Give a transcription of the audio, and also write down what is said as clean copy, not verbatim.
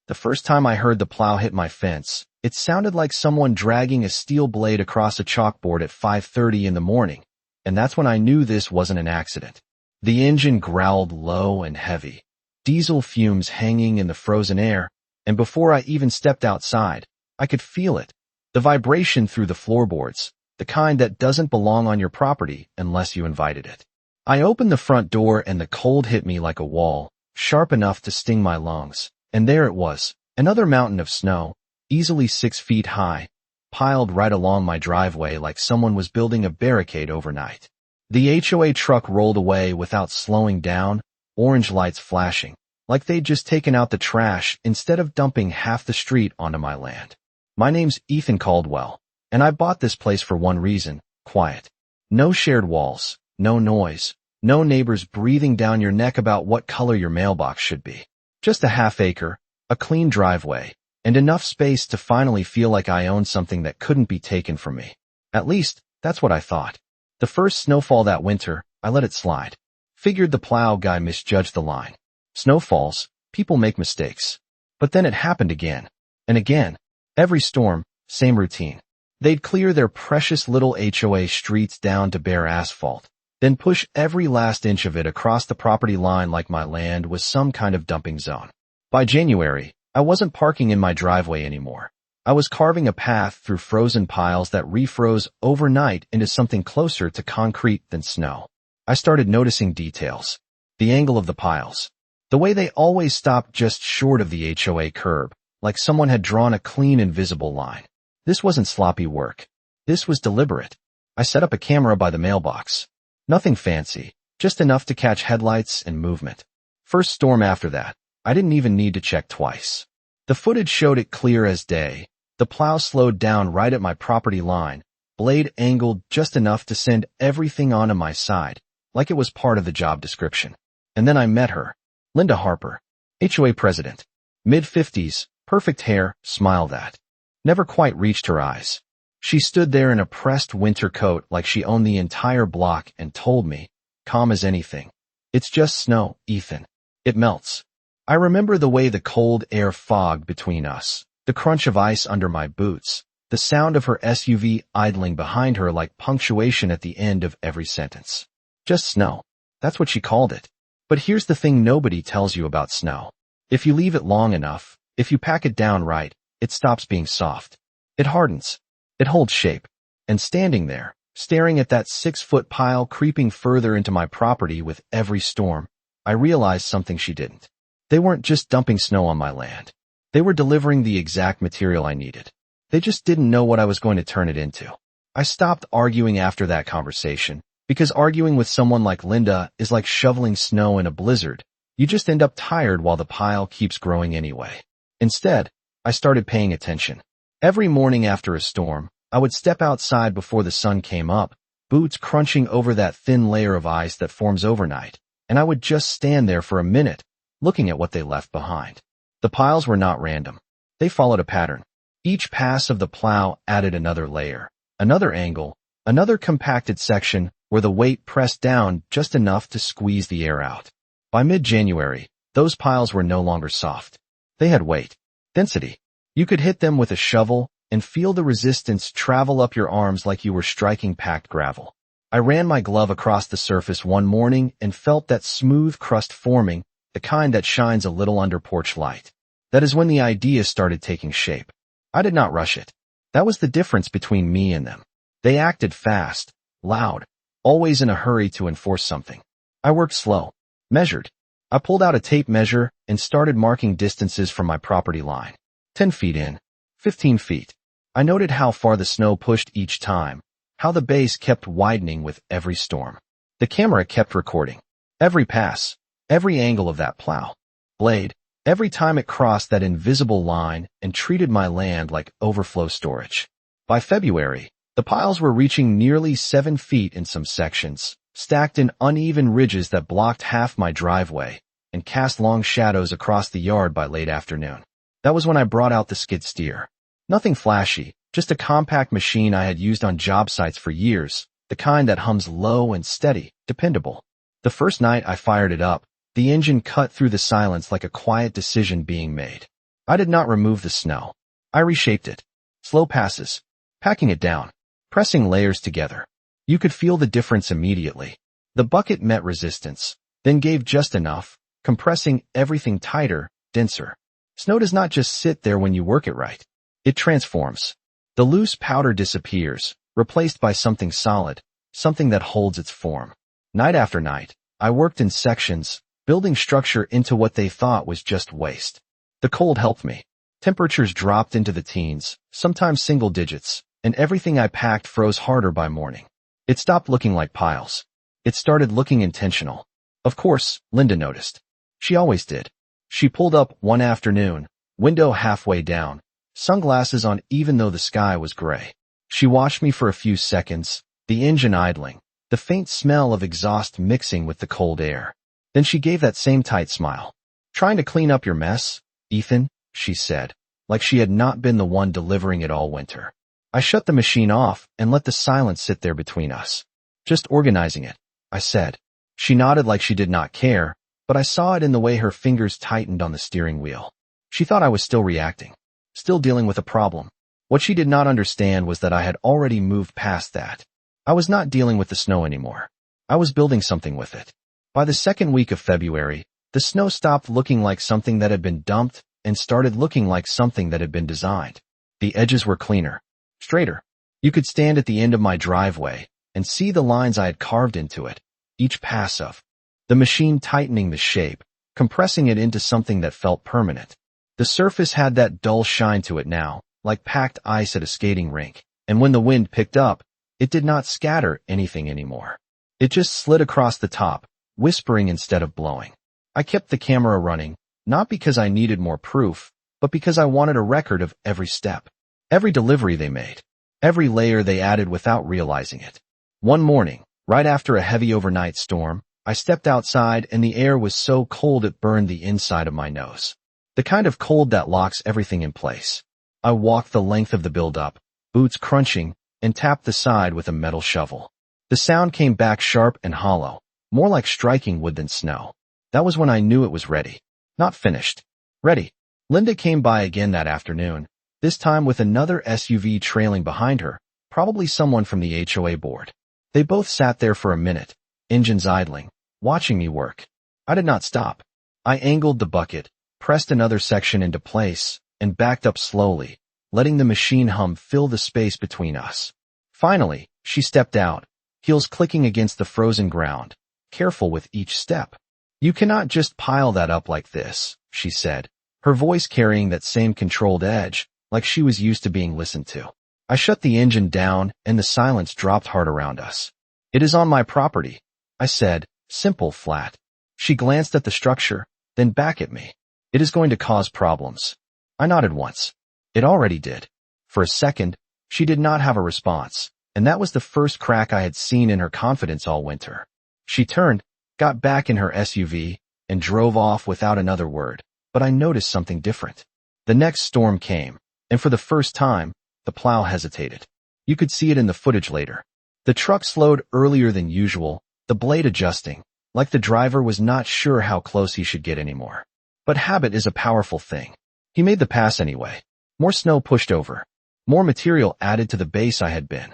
The first time I heard the plow hit my fence, it sounded like someone dragging a steel blade across a chalkboard at 5:30 in the morning, and that's when I knew this wasn't an accident. The engine growled low and heavy, diesel fumes hanging in the frozen air, and before I even stepped outside, I could feel it. The vibration through the floorboards, the kind that doesn't belong on your property unless you invited it. I opened the front door and the cold hit me like a wall, sharp enough to sting my lungs. And there it was, another mountain of snow, easily 6 feet high, piled right along my driveway like someone was building a barricade overnight. The HOA truck rolled away without slowing down, orange lights flashing, like they'd just taken out the trash instead of dumping half the street onto my land. My name's Ethan Caldwell, and I bought this place for one reason: quiet. No shared walls, no noise, no neighbors breathing down your neck about what color your mailbox should be. Just a half-acre, a clean driveway, and enough space to finally feel like I owned something that couldn't be taken from me. At least, that's what I thought. The first snowfall that winter, I let it slide. Figured the plow guy misjudged the line. Snowfalls, people make mistakes. But then it happened again. And again. Every storm, same routine. They'd clear their precious little HOA streets down to bare asphalt, then push every last inch of it across the property line like my land was some kind of dumping zone. By January, I wasn't parking in my driveway anymore. I was carving a path through frozen piles that refroze overnight into something closer to concrete than snow. I started noticing details. The angle of the piles. The way they always stopped just short of the HOA curb, like someone had drawn a clean invisible line. This wasn't sloppy work. This was deliberate. I set up a camera by the mailbox. Nothing fancy, just enough to catch headlights and movement. First storm after that, I didn't even need to check twice. The footage showed it clear as day. The plow slowed down right at my property line, blade angled just enough to send everything onto my side, like it was part of the job description. And then I met her, Linda Harper, HOA president, mid-50s, perfect hair, smile that never quite reached her eyes. She stood there in a pressed winter coat like she owned the entire block and told me, calm as anything, "It's just snow, Ethan. It melts." I remember the way the cold air fogged between us, the crunch of ice under my boots, the sound of her SUV idling behind her like punctuation at the end of every sentence. Just snow. That's what she called it. But here's the thing nobody tells you about snow. If you leave it long enough, if you pack it down right, it stops being soft. It hardens. It holds shape. And standing there, staring at that 6-foot pile creeping further into my property with every storm, I realized something she didn't. They weren't just dumping snow on my land. They were delivering the exact material I needed. They just didn't know what I was going to turn it into. I stopped arguing after that conversation, because arguing with someone like Linda is like shoveling snow in a blizzard. You just end up tired while the pile keeps growing anyway. Instead, I started paying attention. Every morning after a storm, I would step outside before the sun came up, boots crunching over that thin layer of ice that forms overnight, and I would just stand there for a minute, looking at what they left behind. The piles were not random. They followed a pattern. Each pass of the plow added another layer, another angle, another compacted section where the weight pressed down just enough to squeeze the air out. By mid-January, those piles were no longer soft. They had weight, density. You could hit them with a shovel and feel the resistance travel up your arms like you were striking packed gravel. I ran my glove across the surface one morning and felt that smooth crust forming, the kind that shines a little under porch light. That is when the idea started taking shape. I did not rush it. That was the difference between me and them. They acted fast, loud, always in a hurry to enforce something. I worked slow, measured. I pulled out a tape measure and started marking distances from my property line. 10 feet in, 15 feet. I noted how far the snow pushed each time, how the base kept widening with every storm. The camera kept recording. Every pass, every angle of that plow, blade, every time it crossed that invisible line and treated my land like overflow storage. By February, the piles were reaching nearly 7 feet in some sections, stacked in uneven ridges that blocked half my driveway and cast long shadows across the yard by late afternoon. That was when I brought out the skid steer. Nothing flashy, just a compact machine I had used on job sites for years, the kind that hums low and steady, dependable. The first night I fired it up, the engine cut through the silence like a quiet decision being made. I did not remove the snow. I reshaped it. Slow passes. Packing it down. Pressing layers together. You could feel the difference immediately. The bucket met resistance, then gave just enough, compressing everything tighter, denser. Snow does not just sit there when you work it right. It transforms. The loose powder disappears, replaced by something solid, something that holds its form. Night after night, I worked in sections, building structure into what they thought was just waste. The cold helped me. Temperatures dropped into the teens, sometimes single digits, and everything I packed froze harder by morning. It stopped looking like piles. It started looking intentional. Of course, Linda noticed. She always did. She pulled up one afternoon, window halfway down, sunglasses on even though the sky was gray. She watched me for a few seconds, the engine idling, the faint smell of exhaust mixing with the cold air. Then she gave that same tight smile. "Trying to clean up your mess, Ethan?" she said, like she had not been the one delivering it all winter. I shut the machine off and let the silence sit there between us. "Just organizing it," I said. She nodded like she did not care, but I saw it in the way her fingers tightened on the steering wheel. She thought I was still reacting, still dealing with a problem. What she did not understand was that I had already moved past that. I was not dealing with the snow anymore. I was building something with it. By the second week of February, the snow stopped looking like something that had been dumped and started looking like something that had been designed. The edges were cleaner, straighter. You could stand at the end of my driveway and see the lines I had carved into it, each pass of the machine tightening the shape, compressing it into something that felt permanent. The surface had that dull shine to it now, like packed ice at a skating rink, and when the wind picked up, it did not scatter anything anymore. It just slid across the top, whispering instead of blowing. I kept the camera running, not because I needed more proof, but because I wanted a record of every step, every delivery they made, every layer they added without realizing it. One morning, right after a heavy overnight storm, I stepped outside and the air was so cold it burned the inside of my nose. The kind of cold that locks everything in place. I walked the length of the build-up, boots crunching, and tapped the side with a metal shovel. The sound came back sharp and hollow, more like striking wood than snow. That was when I knew it was ready. Not finished. Ready. Linda came by again that afternoon, this time with another SUV trailing behind her, probably someone from the HOA board. They both sat there for a minute, engines idling, watching me work. I did not stop. I angled the bucket, pressed another section into place, and backed up slowly, letting the machine hum fill the space between us. Finally, she stepped out, heels clicking against the frozen ground, careful with each step. "You cannot just pile that up like this," she said, her voice carrying that same controlled edge, like she was used to being listened to. I shut the engine down and the silence dropped hard around us. "It is on my property," I said, simple, flat. She glanced at the structure, then back at me. "It is going to cause problems." I nodded once. It already did. For a second, she did not have a response, and that was the first crack I had seen in her confidence all winter. She turned, got back in her SUV, and drove off without another word, but I noticed something different. The next storm came, and for the first time, the plow hesitated. You could see it in the footage later. The truck slowed earlier than usual, the blade adjusting, like the driver was not sure how close he should get anymore. But habit is a powerful thing. He made the pass anyway. More snow pushed over. More material added to the base I had been.